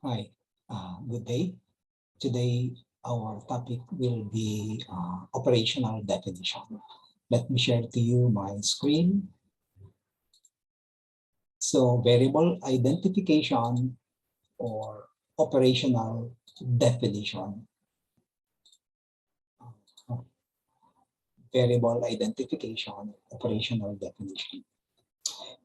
Hi, good day. Today, our topic will be operational definition. Let me share to you my screen. So, variable identification or operational definition. Uh, Variable identification, operational definition.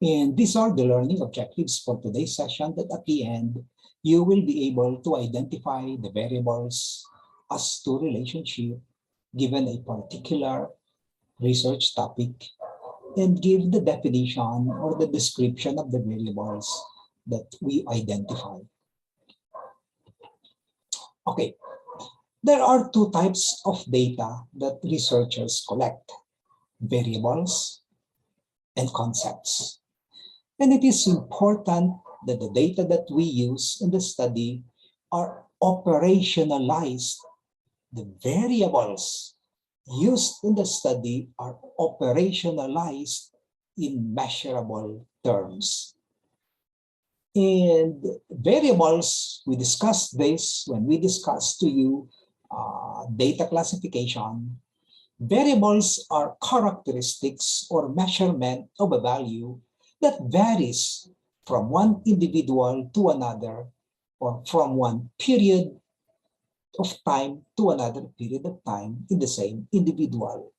And these are the learning objectives for today's session that at the end, you will be able to identify the variables as to relationship given a particular research topic and give the definition or the description of the variables that we identify. Okay, there are two types of data that researchers collect, variables and concepts. And it is important that the data that we use in the study are operationalized. The variables used in the study are operationalized in measurable terms. And variables, we discussed this when we discussed to you data classification. Variables are characteristics or measurement of a value that varies from one individual to another or from one period of time to another period of time in the same individual.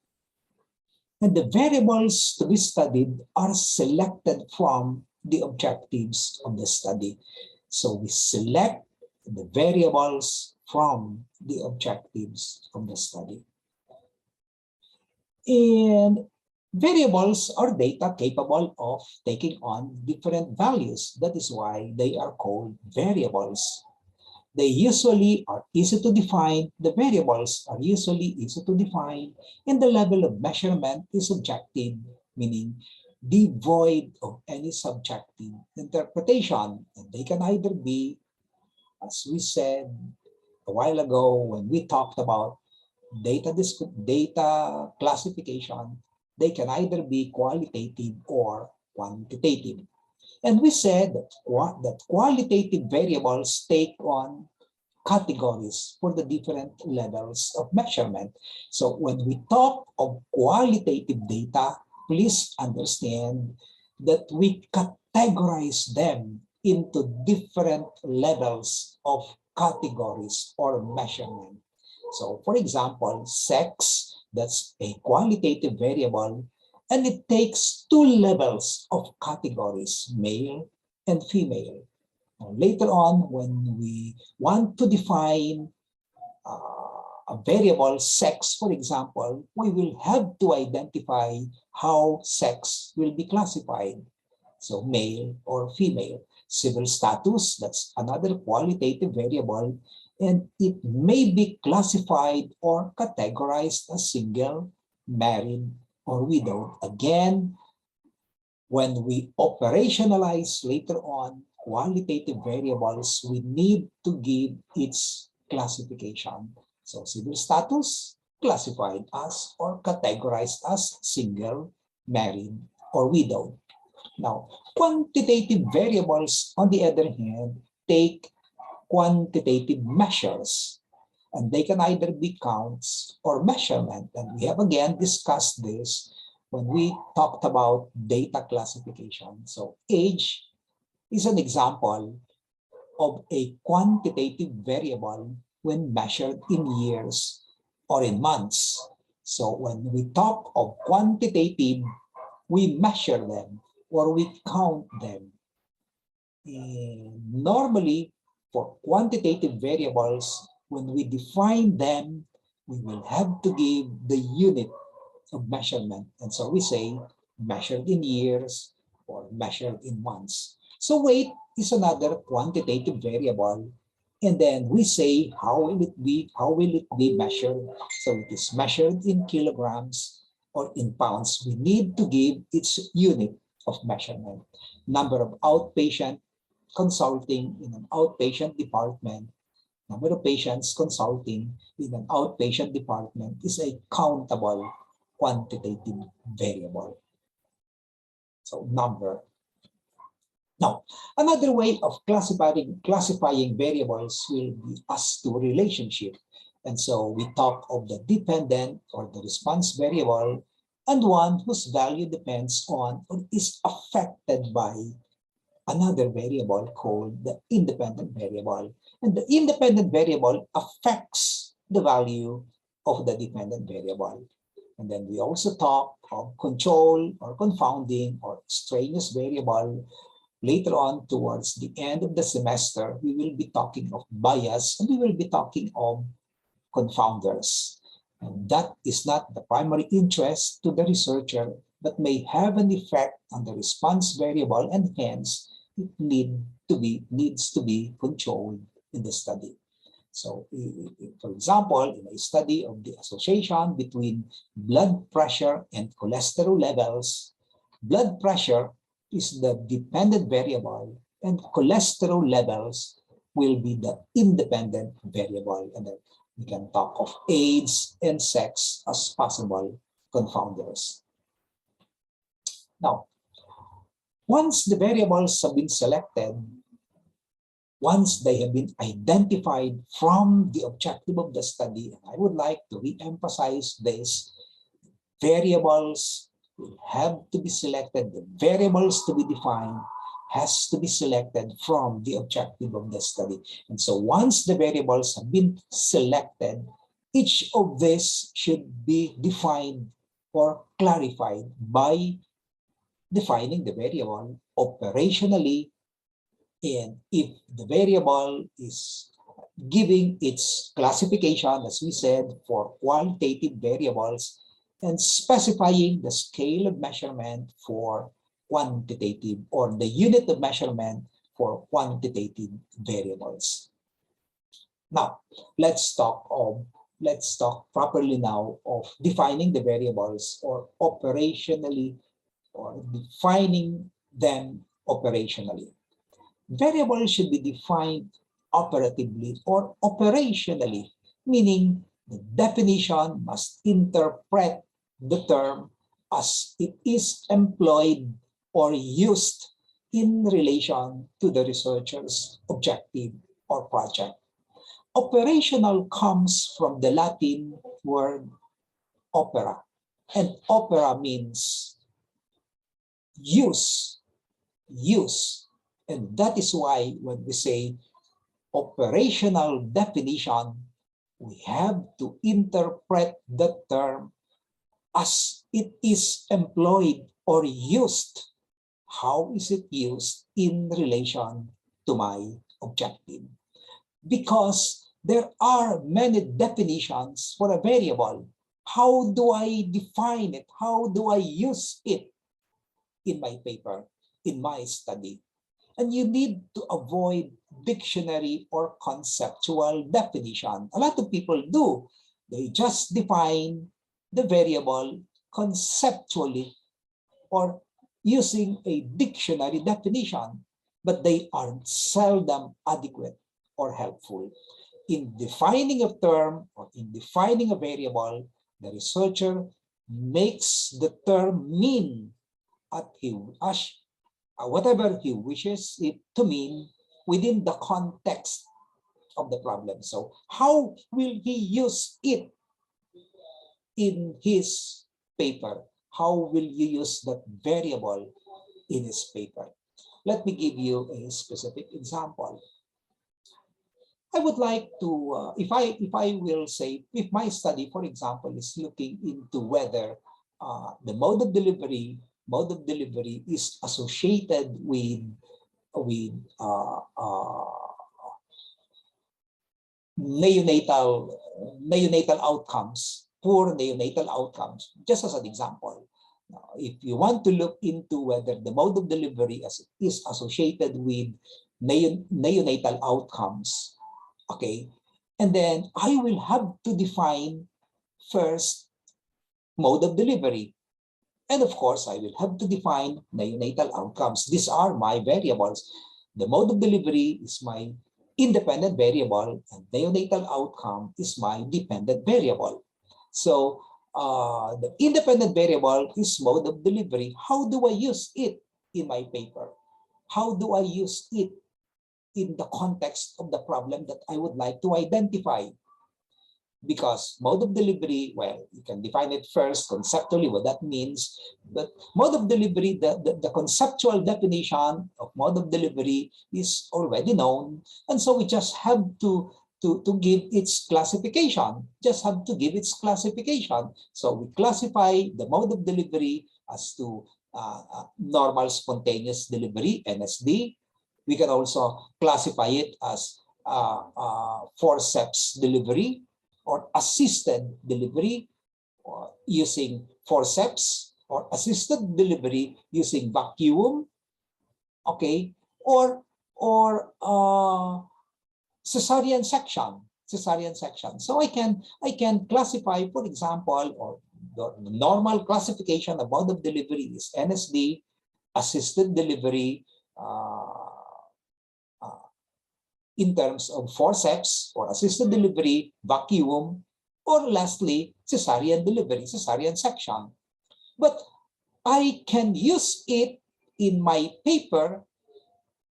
And the variables to be studied are selected from the objectives of the study. So we select the variables from the objectives of the study. And variables are data capable of taking on different values. That is why they are called variables. They usually are easy to define. The variables are usually easy to define, and the level of measurement is objective, meaning devoid of any subjective interpretation. And they can either be, as we said a while ago when we talked about data classification, they can either be qualitative or quantitative. And we said that qualitative variables take on categories for the different levels of measurement. So when we talk of qualitative data, please understand that we categorize them into different levels of categories or measurement. So for example, sex, that's a qualitative variable, and it takes two levels of categories, male and female. Later on, when we want to define a variable sex, for example, we will have to identify how sex will be classified. So male or female. Civil status, that's another qualitative variable, and it may be classified or categorized as single, married, or widowed. Again, when we operationalize later on qualitative variables, we need to give its classification. So civil status, classified as or categorized as single, married, or widowed. Now, quantitative variables, on the other hand, take quantitative measures, and they can either be counts or measurement. And we have again discussed this when we talked about data classification. So age is an example of a quantitative variable when measured in years or in months. So when we talk of quantitative, we measure them or we count them. And normally, for quantitative variables, when we define them, we will have to give the unit of measurement. And so we say measured in years or measured in months. So weight is another quantitative variable. And then we say, how will it be? How will it be measured? So it is measured in kilograms or in pounds. We need to give its unit of measurement. Number of outpatient consulting in an outpatient department, number of patients consulting in an outpatient department is a countable quantitative variable. So number. Now, another way of classifying variables will be as to relationship. And so we talk of the dependent or the response variable and one whose value depends on or is affected by another variable called the independent variable. And the independent variable affects the value of the dependent variable. And then we also talk of control or confounding or extraneous variable. Later on, towards the end of the semester, we will be talking of bias and we will be talking of confounders. And that is not the primary interest to the researcher, but may have an effect on the response variable, and hence it needs to be controlled in the study. So, for example, in a study of the association between blood pressure and cholesterol levels, blood pressure is the dependent variable and cholesterol levels will be the independent variable. And then we can talk of age and sex as possible confounders. Now, once the variables have been selected, once they have been identified from the objective of the study, and I would like to re-emphasize this, variables will have to be selected, the variables to be defined has to be selected from the objective of the study. And so once the variables have been selected, each of these should be defined or clarified by defining the variable operationally. And if the variable is giving its classification, as we said, for qualitative variables, and specifying the scale of measurement for quantitative or the unit of measurement for quantitative variables. Now, let's talk properly now of defining the variables or operationally or defining them operationally. Variables should be defined operatively or operationally, meaning the definition must interpret the term as it is employed or used in relation to the researcher's objective or project. Operational comes from the Latin word opera, and opera means use. And that is why when we say operational definition, we have to interpret the term as it is employed or used. How is it used in relation to my objective? Because there are many definitions for a variable. How do I define it? How do I use it in my paper, in my study? And you need to avoid dictionary or conceptual definition. A lot of people do. They just define the variable conceptually or using a dictionary definition, but they are seldom adequate or helpful. In defining a term or in defining a variable, the researcher makes the term mean whatever he wishes it to mean within the context of the problem. So how will he use it in his paper? How will you use that variable in his paper? Let me give you a specific example. I would like to, if I will say, if my study, for example, is looking into whether the mode of delivery is associated with neonatal outcomes, poor neonatal outcomes, just as an example. Now, if you want to look into whether the mode of delivery is associated with neonatal outcomes, okay, and then I will have to define first mode of delivery. And of course, I will have to define neonatal outcomes. These are my variables. The mode of delivery is my independent variable, and neonatal outcome is my dependent variable. So the independent variable is mode of delivery. How do I use it in my paper? how do I use it in the context of the problem that I would like to identify? Because mode of delivery, well, you can define it first conceptually what that means, but mode of delivery, the conceptual definition of mode of delivery is already known, and so we just have to give its classification, So we classify the mode of delivery as to normal spontaneous delivery, NSD. We can also classify it as forceps delivery, or assisted delivery using forceps, or assisted delivery using vacuum, okay, or cesarean section. So I can classify, for example, or the normal classification of mode of delivery is NSD, assisted delivery, in terms of forceps or assisted delivery, vacuum, or lastly, cesarean delivery, cesarean section. But I can use it in my paper.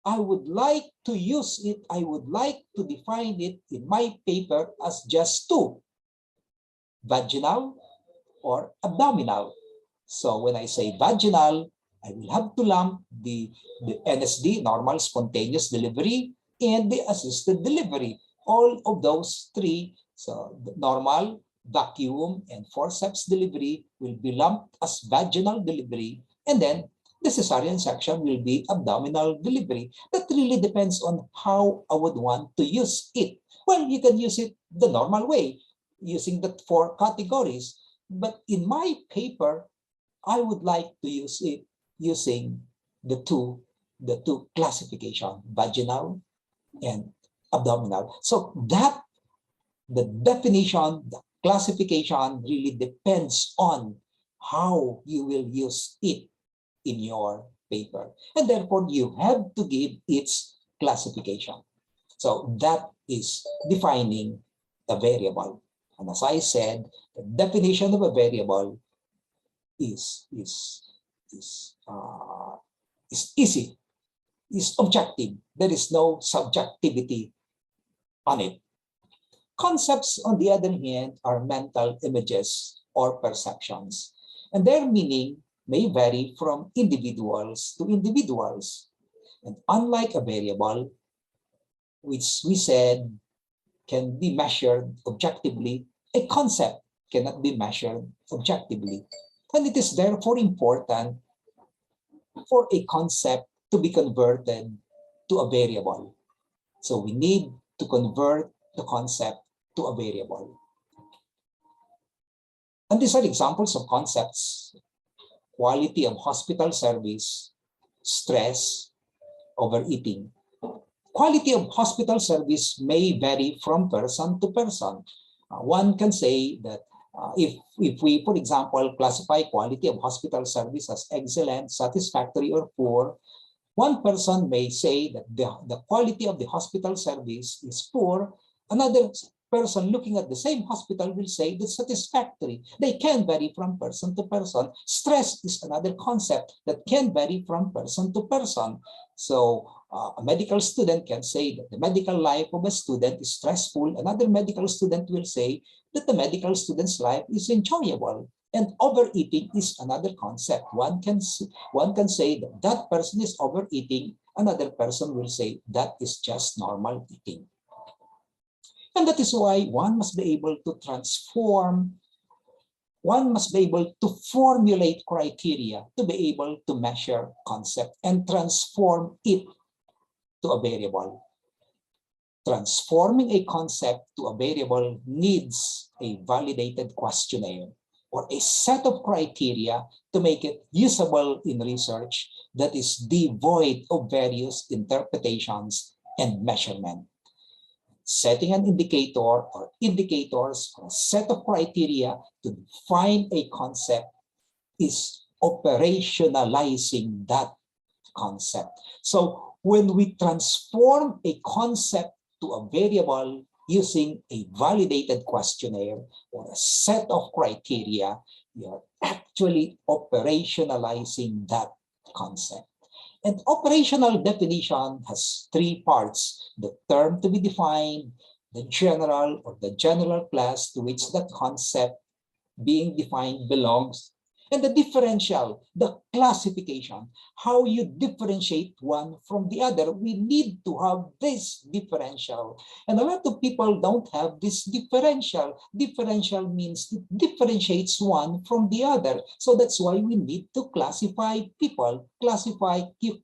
I would like to use it, I would like to define it in my paper as just two, vaginal or abdominal. So when I say vaginal, I will have to lump the NSD, normal spontaneous delivery, and the assisted delivery. All of those three, so the normal, vacuum, and forceps delivery will be lumped as vaginal delivery, and then the cesarean section will be abdominal delivery. That really depends on how I would want to use it. Well, you can use it the normal way, using the 4 categories. But in my paper, I would like to use it using the two classification, vaginal and abdominal. So that the definition, the classification really depends on how you will use it in your paper. And therefore, you have to give its classification. So that is defining a variable. And as I said, the definition of a variable is easy, is objective. There is no subjectivity on it. Concepts, on the other hand, are mental images or perceptions, and their meaning may vary from individuals to individuals. And unlike a variable, which we said can be measured objectively, a concept cannot be measured objectively. And it is therefore important for a concept to be converted to a variable. So we need to convert the concept to a variable. And these are examples of concepts: quality of hospital service, stress, overeating. Quality of hospital service may vary from person to person. One can say that if we, for example, classify quality of hospital service as excellent, satisfactory, or poor, one person may say that the quality of the hospital service is poor. Another person looking at the same hospital will say that's satisfactory. They can vary from person to person. Stress is another concept that can vary from person to person. So a medical student can say that the medical life of a student is stressful. Another medical student will say that the medical student's life is enjoyable. And overeating is another concept. One can say that that person is overeating. Another person will say that is just normal eating. And that is why one must be able to transform, one must be able to formulate criteria to be able to measure concept and transform it to a variable. Transforming a concept to a variable needs a validated questionnaire or a set of criteria to make it usable in research that is devoid of various interpretations and measurement. Setting an indicator or indicators or a set of criteria to define a concept is operationalizing that concept. So when we transform a concept to a variable using a validated questionnaire or a set of criteria, we are actually operationalizing that concept. And operational definition has three parts: the term to be defined, the general or the general class to which the concept being defined belongs, and the differential, the classification, how you differentiate one from the other. We need to have this differential. And a lot of people don't have this differential. Differential means it differentiates one from the other. So that's why we need to classify people,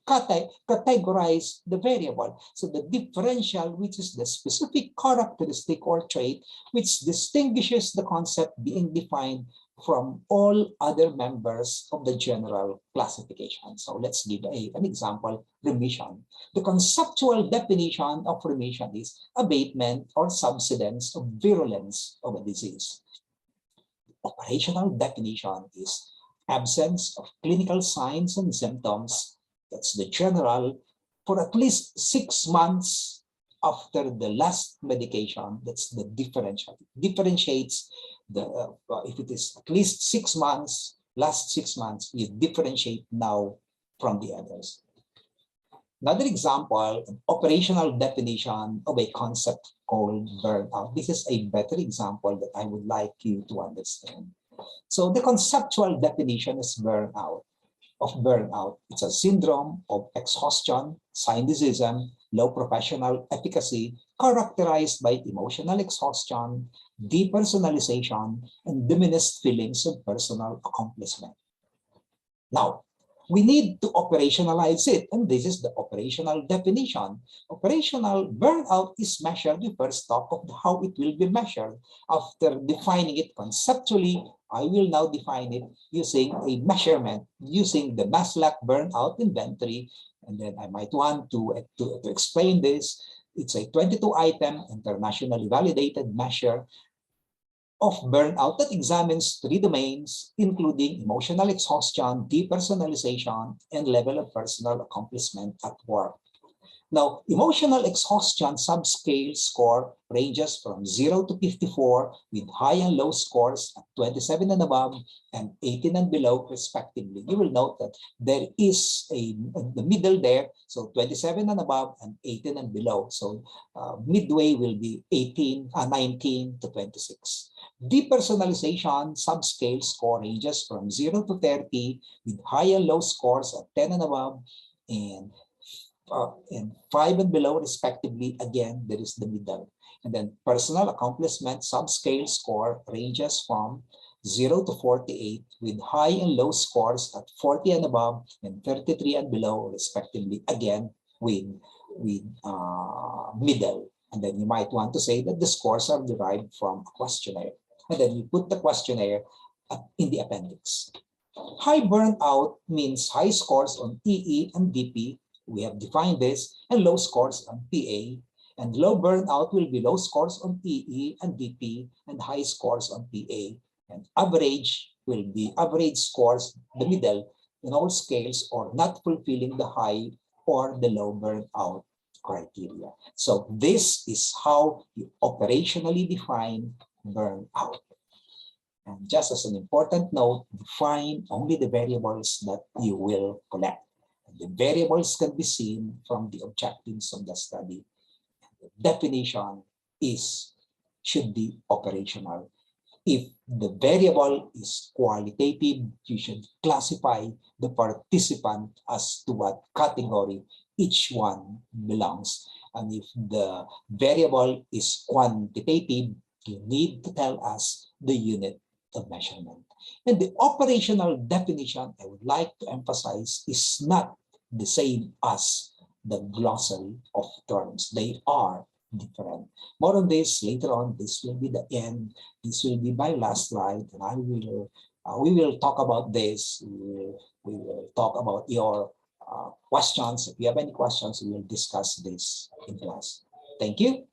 categorize the variable. So the differential, which is the specific characteristic or trait which distinguishes the concept being defined from all other members of the general classification. So let's give an example: remission. The conceptual definition of remission is abatement or subsidence of virulence of a disease. Operational definition is absence of clinical signs and symptoms. That's the general, for at least 6 months after the last medication. That's the differential. Differentiates the if it is at least 6 months, last 6 months, you differentiate now from the others. Another example, an operational definition of a concept called burnout. This is a better example that I would like you to understand. So the conceptual definition is burnout. It's a syndrome of exhaustion, cynicism, low professional efficacy, characterized by emotional exhaustion, depersonalization, and diminished feelings of personal accomplishment. Now, we need to operationalize it, and this is the operational definition. Operational burnout is measured. We first talk of how it will be measured. After defining it conceptually, I will now define it using a measurement, using the Maslach burnout inventory. And then I might want to explain this. It's a 22-item internationally validated measure of burnout that examines 3 domains, including emotional exhaustion, depersonalization, and level of personal accomplishment at work. Now, emotional exhaustion subscale score ranges from 0 to 54, with high and low scores at 27 and above and 18 and below, respectively. You will note that there is the middle there, so 27 and above and 18 and below. So midway will be 19 to 26. Depersonalization subscale score ranges from 0 to 30, with high and low scores at 10 and above and 5 and below, respectively. Again, there is the middle. And then personal accomplishment subscale score ranges from 0 to 48, with high and low scores at 40 and above and 33 and below, respectively. Again, with middle. And then you might want to say that the scores are derived from a questionnaire. And then you put the questionnaire in the appendix. High burnout means high scores on EE and DP. We have defined this, and low scores on PA. And low burnout will be low scores on EE and DP and high scores on PA. And average will be average scores, the middle, in all scales, or not fulfilling the high or the low burnout criteria. So this is how you operationally define burnout. And just as an important note, define only the variables that you will collect. The variables can be seen from the objectives of the study. The definition should be operational. If the variable is qualitative, you should classify the participant as to what category each one belongs. And if the variable is quantitative, you need to tell us the unit of measurement. And the operational definition, I would like to emphasize, is not the same as the glossary of terms. They are different. More on this later on. This will be the end. This will be my last slide, and we will talk about this. We will talk about your questions. If you have any questions, we will discuss this in class. Thank you.